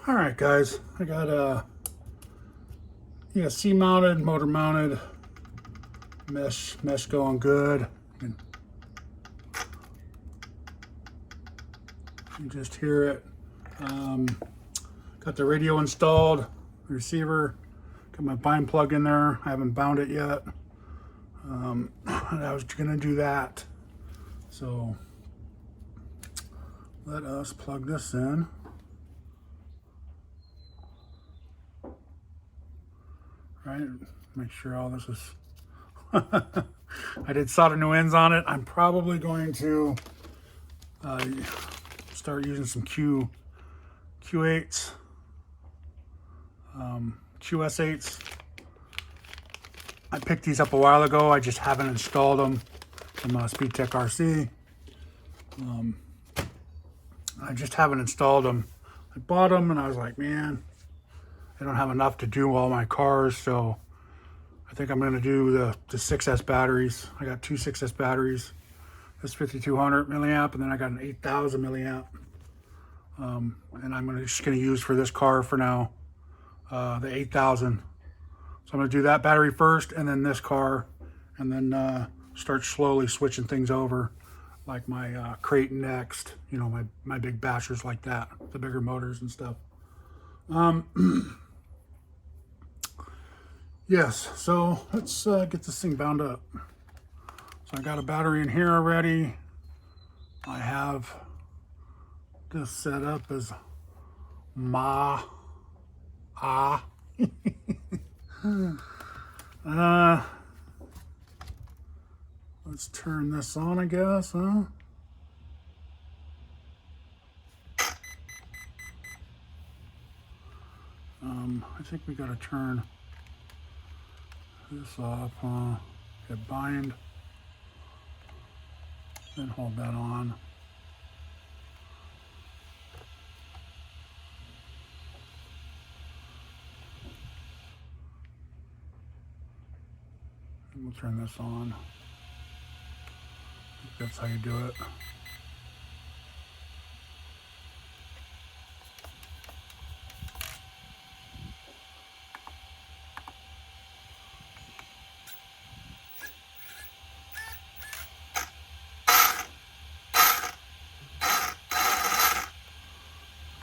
All right, guys, I got a ESC mounted, motor mounted, mesh going good. You can just hear it. Got the radio installed, receiver, got my bind plug in there. I haven't bound it yet. And I was gonna do that. So let us plug this in. Right, make sure all this is I did solder new ends on it. I'm probably going to start using some Q8s, QS8s. I picked these up a while ago. I just haven't installed them from SpeedTek RC. I just haven't installed them. I bought them and I was like, man, I don't have enough to do all my cars, so I think I'm going to do the 6S batteries. I got two 6S batteries. This 5200 milliamp, and then I got an 8000 milliamp. And I'm just going to use for this car for now the 8000. So I'm going to do that battery first, and then this car, and then start slowly switching things over, like my Kraton next. You know, my big bashers like that, the bigger motors and stuff. Yes, so let's get this thing bound up. So I got a battery in here already. I have this set up as let's turn this on, I guess, huh? I think we gotta turn this off, hit bind, then hold that on. And we'll turn this on. I think that's how you do it.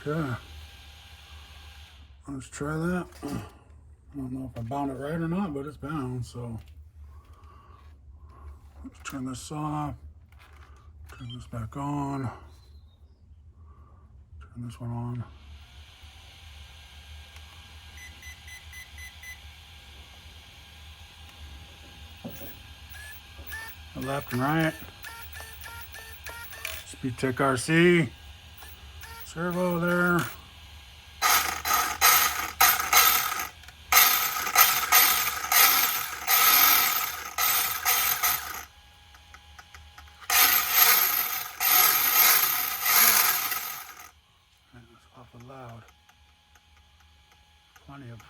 Okay, let's try that. I don't know if I bound it right or not, but it's bound, so let's turn this off, turn this back on, turn this one on. Left and right. SpeedTek RC. Servo there. And it's awful loud. Plenty of.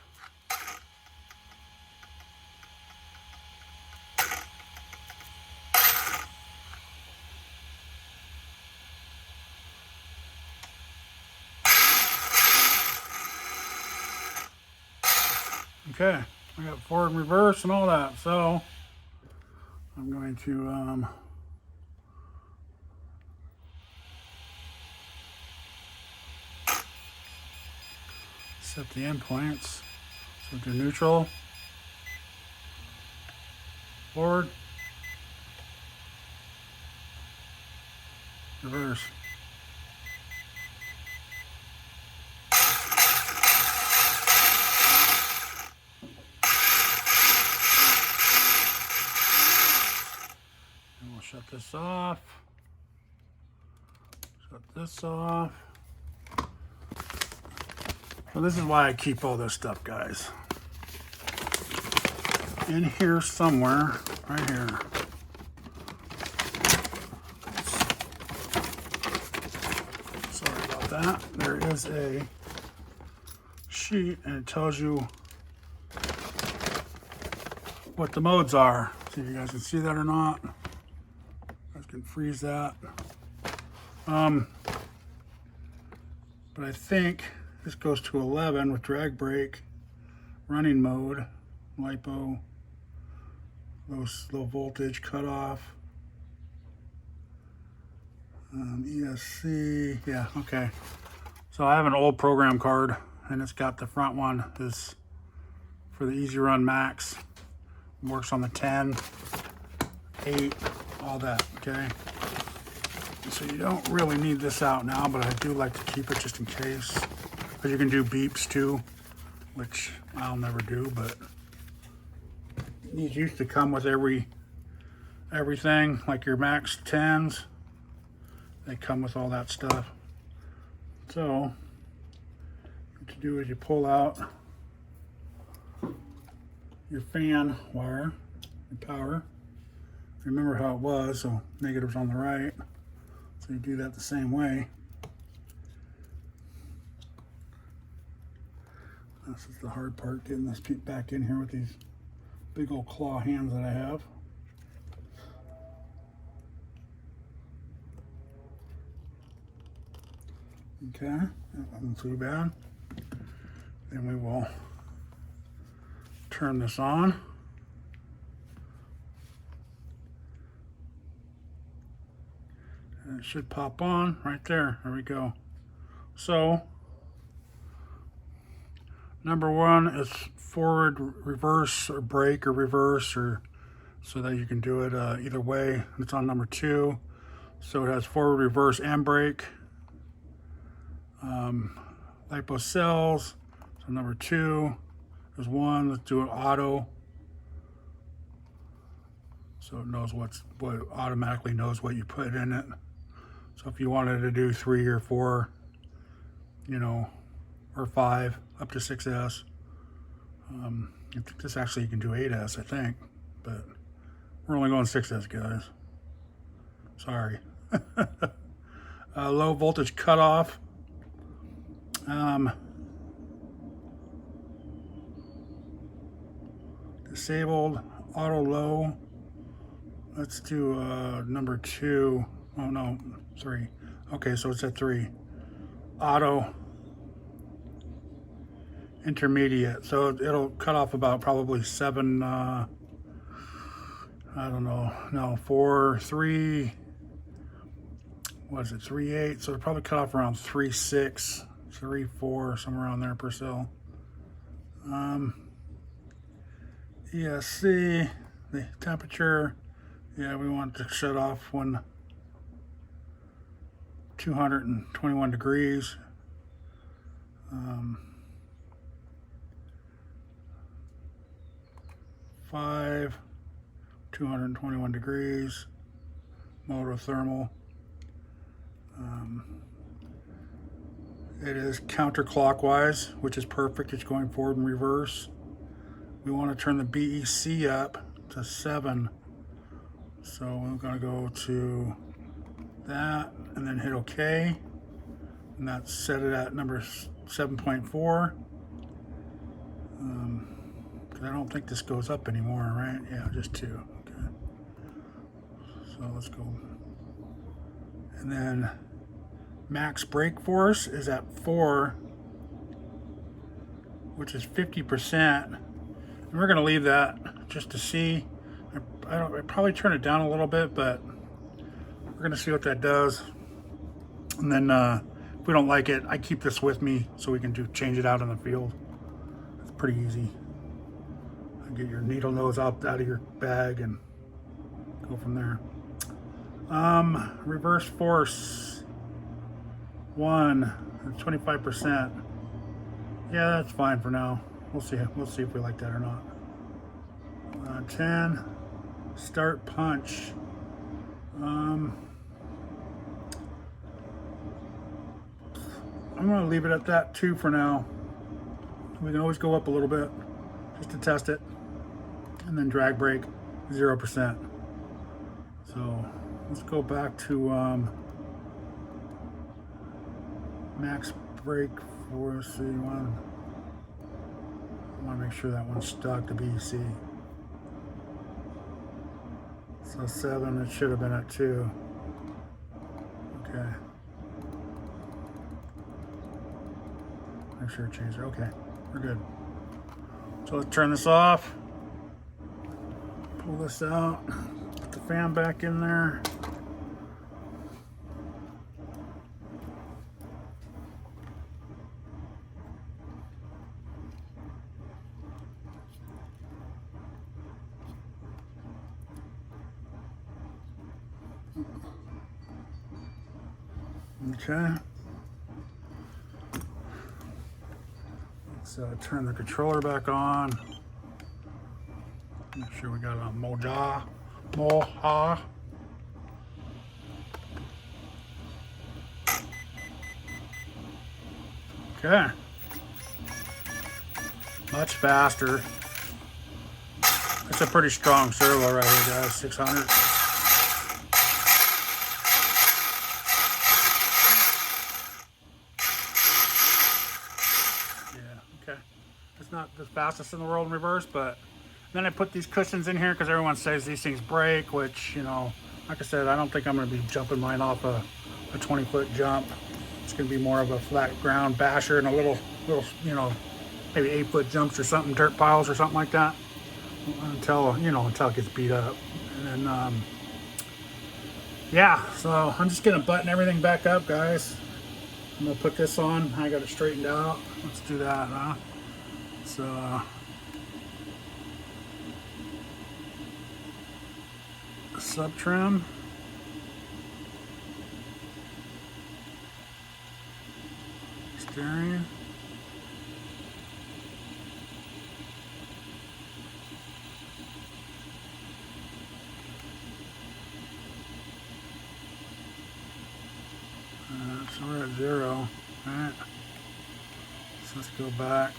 Okay, I got forward and reverse and all that, so I'm going to set the endpoints. So do neutral, forward, reverse. Shut this off. Shut this off. Well, this is why I keep all this stuff, guys. In here somewhere, right here. Sorry about that. There is a sheet, and it tells you what the modes are. See if you guys can see that or not. Can freeze that. But I think This goes to 11 with drag brake, running mode, LiPo, low voltage cutoff, ESC, yeah, okay. So I have an old program card, and it's got the front one is for the EZRun Max. Works on the 10, 8, all that, okay? So you don't really need this out now, but I do like to keep it just in case. Because you can do beeps too, which I'll never do, but these used to come with everything, like your Max 10s. They come with all that stuff. So what you do is you pull out your fan wire, your power. Remember how it was, so negative's on the right. So you do that the same way. This is the hard part, getting this back in here with these big old claw hands that I have. Okay, that wasn't too bad. Then we will turn this on. And it should pop on right there. There we go. So, number one is forward, reverse, or brake, or reverse, or so that you can do it either way. It's on number 2. So it has forward, reverse, and brake. LiPo cells. So number 2. There's 1. Let's do it auto. So it knows what automatically knows what you put in it. So if you wanted to do 3 or 4, you know, or 5 up to 6S. This actually you can do 8S, I think, but we're only going 6S, guys. Sorry. Low voltage cutoff. Disabled, auto low. Let's do number 2. Oh no, 3. Okay, so it's at 3. Auto. Intermediate. So it'll cut off about probably 7, I don't know, no, 4, 3, what is it, 3.8? So it'll probably cut off around 3.6, 3.4, somewhere around there per cell. ESC, the temperature, yeah, we want to shut off when 221 degrees. 5, 221 degrees, motothermal. It is counterclockwise, which is perfect. It's going forward and reverse. We want to turn the BEC up to 7. So we're going to go to that and then hit OK. And that's set it at number 7.4. I don't think this goes up anymore, right? Yeah, just 2. Okay. So let's go. And then max brake force is at 4, which is 50%. And we're going to leave that just to see. I'd probably turn it down a little bit, but we're going to see what that does. And then if we don't like it, I keep this with me so we can change it out in the field. It's pretty easy. Get your needle nose out of your bag and go from there. Reverse force 1, 25%. Yeah, that's fine for now. We'll see if we like that or not. 10, start punch. I'm gonna leave it at that 2 for now. We can always go up a little bit just to test it. And then drag brake 0%. So let's go back to max brake force. I want to make sure that one's stuck to BEC. So 7, it should have been at 2. Okay. Make sure it changed. Okay, we're good. So let's turn this off. Pull this out. Put the fan back in there. Okay. Let's turn the controller back on. Make sure we got it on Mojave. Okay. Much faster. It's a pretty strong servo right here, guys. 600. Not the fastest in the world in reverse, but then I put these cushions in here because everyone says these things break, which, you know, like I said, I don't think I'm going to be jumping mine off a 20-foot jump. It's going to be more of a flat ground basher and a little, you know, maybe 8-foot jumps or something, dirt piles or something like that, until, you know, until it gets beat up. And then, yeah, so I'm just going to button everything back up, guys. I'm going to put this on. I got it straightened out. Let's do that, huh? So sub trim, steering, so we're at 0. All right, so let's go back.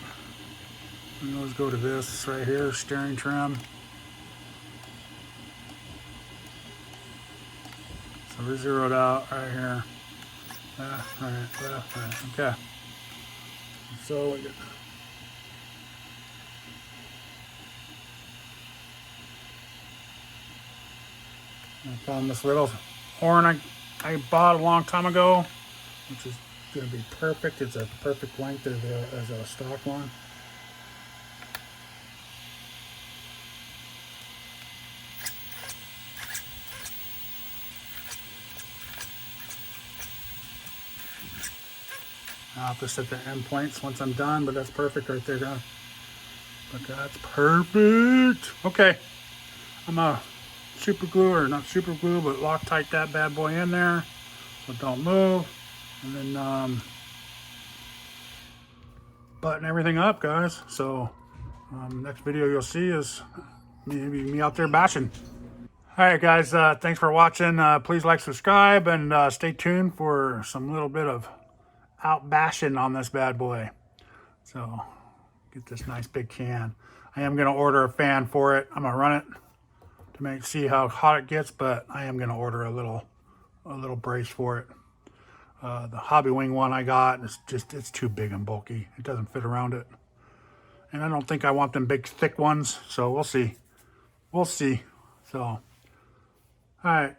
And let's go to this right here, steering trim. So we're zeroed out right here. Right. Okay. So we get I found this little horn I bought a long time ago, which is going to be perfect. It's a perfect length as a stock one. I'll have to set the end points once I'm done, but that's perfect right there, guys. But that's perfect. Okay, I'm gonna super glue, or not super glue, but Loctite that bad boy in there, so don't move. And then button everything up, guys. So next video you'll see is maybe me out there bashing. All right, guys, thanks for watching. Please like, subscribe, and stay tuned for some little bit of out bashing on this bad boy. So get this nice big can. I am going to order a fan for it. I'm going to run it to see how hot it gets, but I am going to order a little brace for it. The Hobbywing one I got, it's too big and bulky. It doesn't fit around it. And I don't think I want them big thick ones, so we'll see. We'll see. So, all right.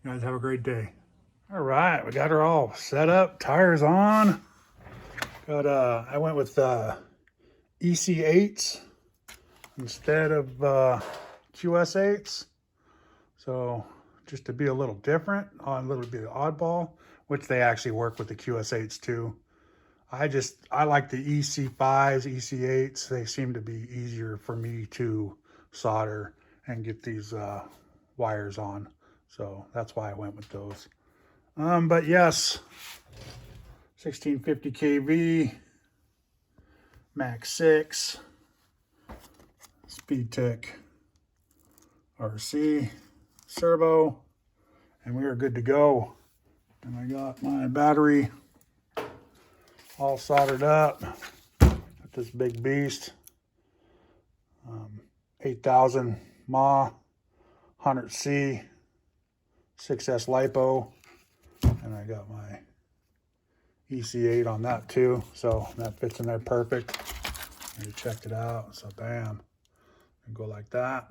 You guys have a great day. All right, we got her all set up, tires on. Got I went with EC8s instead of QS8s. So just to be a little different, on a little bit of oddball, which they actually work with the QS8s too. I like the EC5s, EC8s. They seem to be easier for me to solder and get these wires on. So that's why I went with those. But yes, 1650 kV, Max6, SpeedTek RC, servo, and we are good to go. And I got my battery all soldered up. Got this big beast, 8000 mAh, 100C, 6S LiPo. And I got my EC8 on that too, so that fits in there perfect. You checked it out, so bam, and go like that.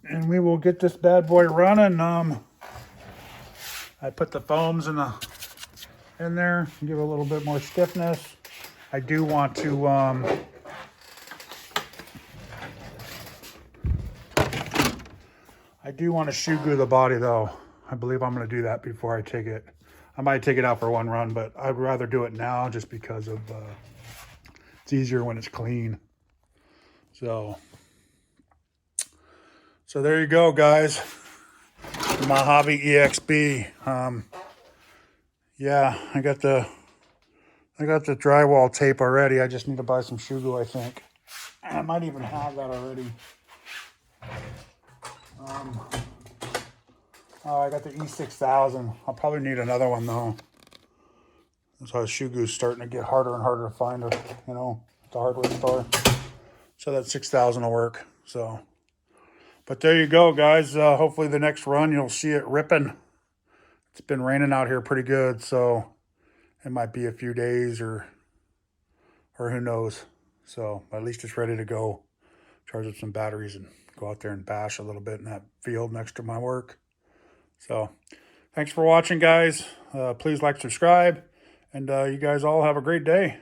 And we will get this bad boy running. I put the foams in the in there, give it a little bit more stiffness. I do want to shoe glue the body though. I believe I'm going to do that before I take it. I might take it out for one run, but I'd rather do it now just because of it's easier when it's clean. So there you go, guys. Mojave EXB. Yeah, I got the drywall tape already. I just need to buy some shoe glue, I think. I might even have that already. Oh, I got the E6000. I'll probably need another one though. That's why shoe glue's starting to get harder and harder to find, at the hardware store. So that 6000 will work. So, but there you go, guys. Hopefully the next run you'll see it ripping. It's been raining out here pretty good, so it might be a few days or who knows. So at least it's ready to go. Charge up some batteries and go out there and bash a little bit in that field next to my work. So thanks for watching, guys. Please like, subscribe, and you guys all have a great day.